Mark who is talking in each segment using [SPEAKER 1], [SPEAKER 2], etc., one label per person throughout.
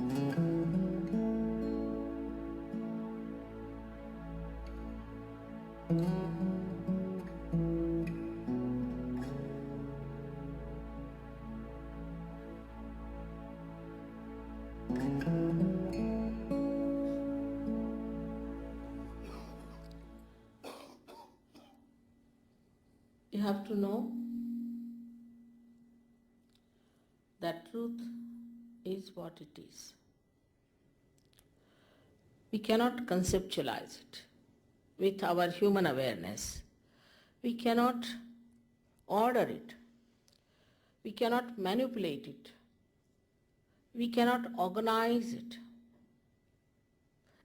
[SPEAKER 1] You have to know that truth is what it is. We cannot conceptualize it with our human awareness. We cannot order it. We cannot manipulate it. We cannot organize it.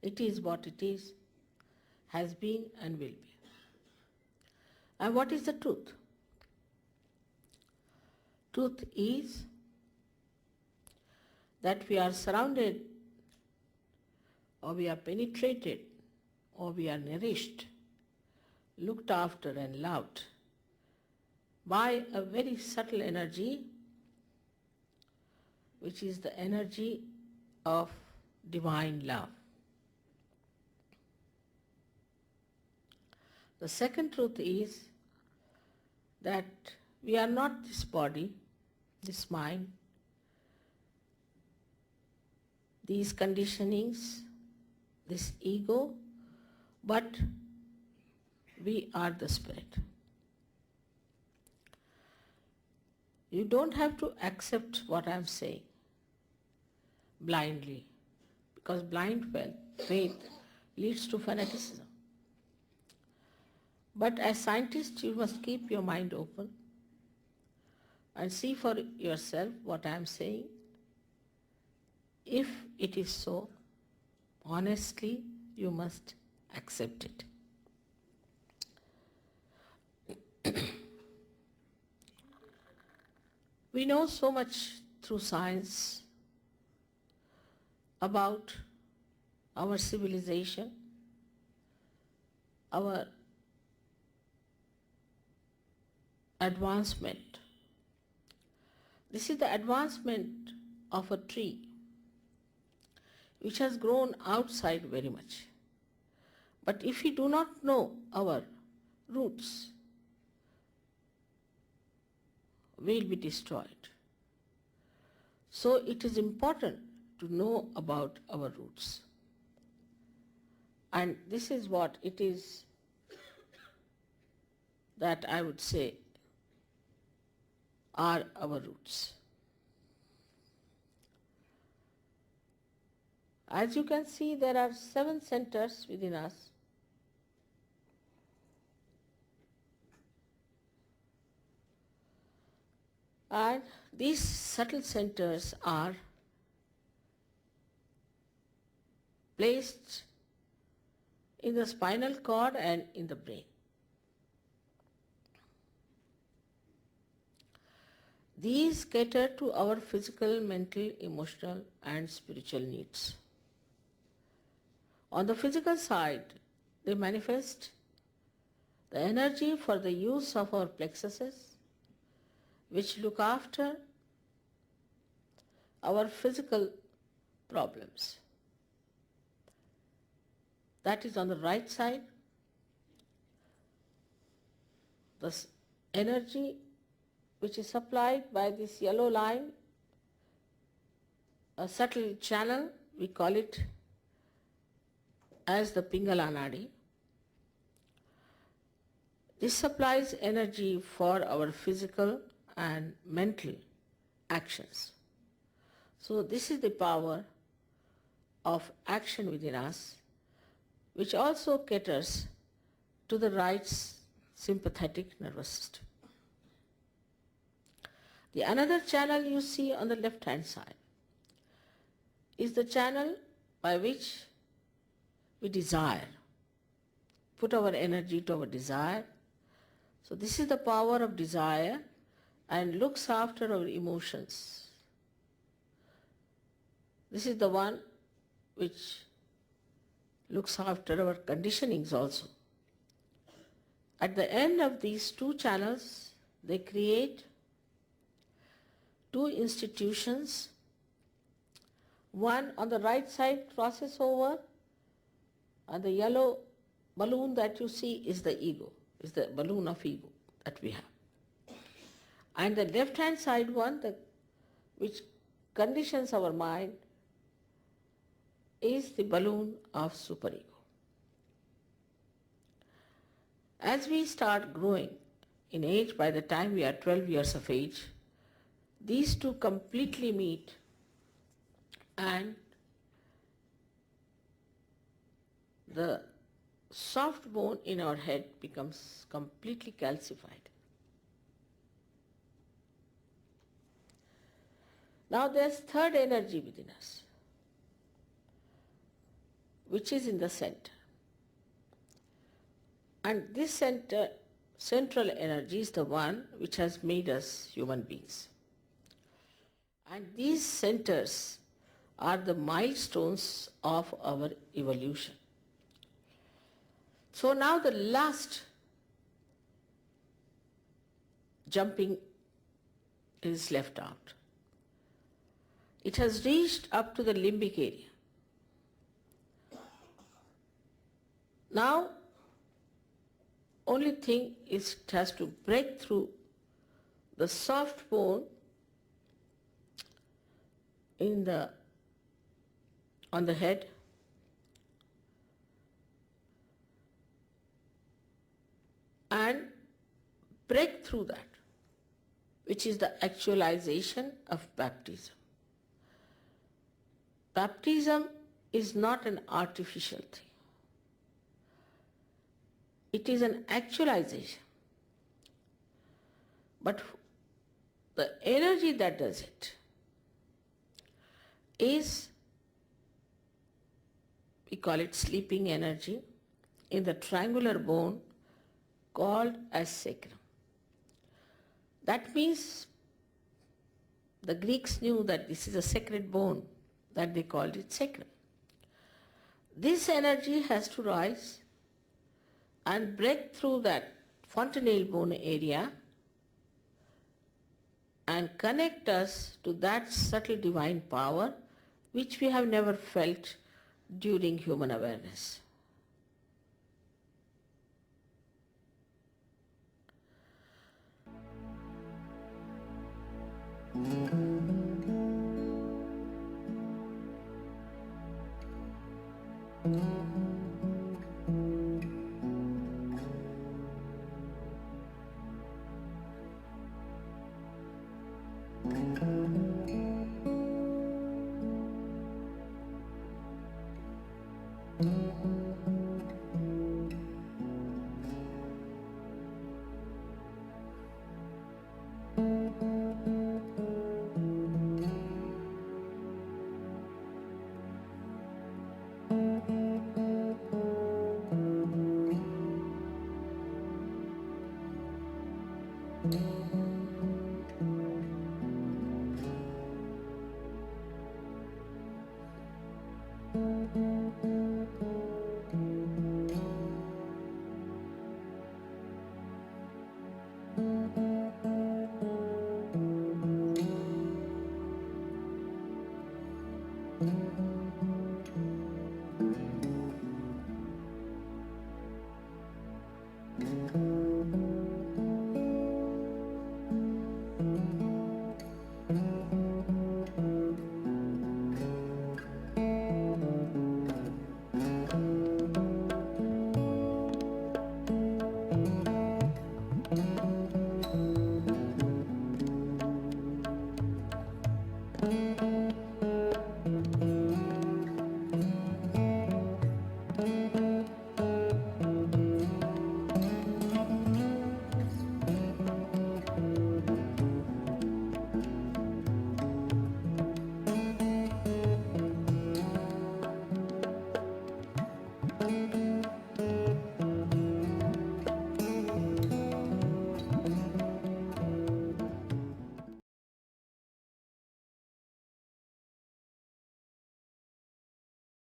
[SPEAKER 1] It is what it is, has been and will be. And what is the truth? Truth is that we are surrounded, or we are penetrated, or we are nourished, looked after and loved by a very subtle energy, which is the energy of divine love. The second truth is that we are not this body, this mind, these conditionings, this ego, but we are the spirit. You don't have to accept what I am saying blindly, because blind faith leads to fanaticism. But as scientists, you must keep your mind open and see for yourself what I am saying. If it is so, honestly, you must accept it. We know so much through science about our civilization, our advancement. This is the advancement of a tree which has grown outside very much. But if we do not know our roots, we will be destroyed. So it is important to know about our roots. And this is what it is that I would say are our roots. As you can see, there are 7 centers within us. And these subtle centers are placed in the spinal cord and in the brain. These cater to our physical, mental, emotional, and spiritual needs. On the physical side, they manifest the energy for the use of our plexuses, which look after our physical problems. That is on the right side. The energy which is supplied by this yellow line, a subtle channel, we call it as the Pingala Nadi. This supplies energy for our physical and mental actions. So this is the power of action within us, which also caters to the right sympathetic nervous system. The another channel you see on the left hand side is the channel by which we desire, put our energy to our desire. So this is the power of desire and looks after our emotions. This is the one which looks after our conditionings also. At the end of these 2 channels, they create 2 institutions One on the right side crosses over, and the yellow balloon that you see is the ego, is the balloon of ego that we have. And the left-hand side one, which conditions our mind, is the balloon of superego. As we start growing in age, by the time we are 12 years of age, these two completely meet and the soft bone in our head becomes completely calcified. Now there's third energy within us, which is in the center. And this central energy is the one which has made us human beings. And these centers are the milestones of our evolution. So now the last jumping is left out. It has reached up to the limbic area. Now, only thing is it has to break through the soft bone on the head and break through that, which is the actualization of baptism. Baptism is not an artificial thing. It is an actualization. But the energy that does it is, we call it sleeping energy, in the triangular bone called as sacrum. That means the Greeks knew that this is a sacred bone, that they called it sacrum. This energy has to rise and break through that fontanelle bone area and connect us to that subtle divine power which we have never felt during human awareness.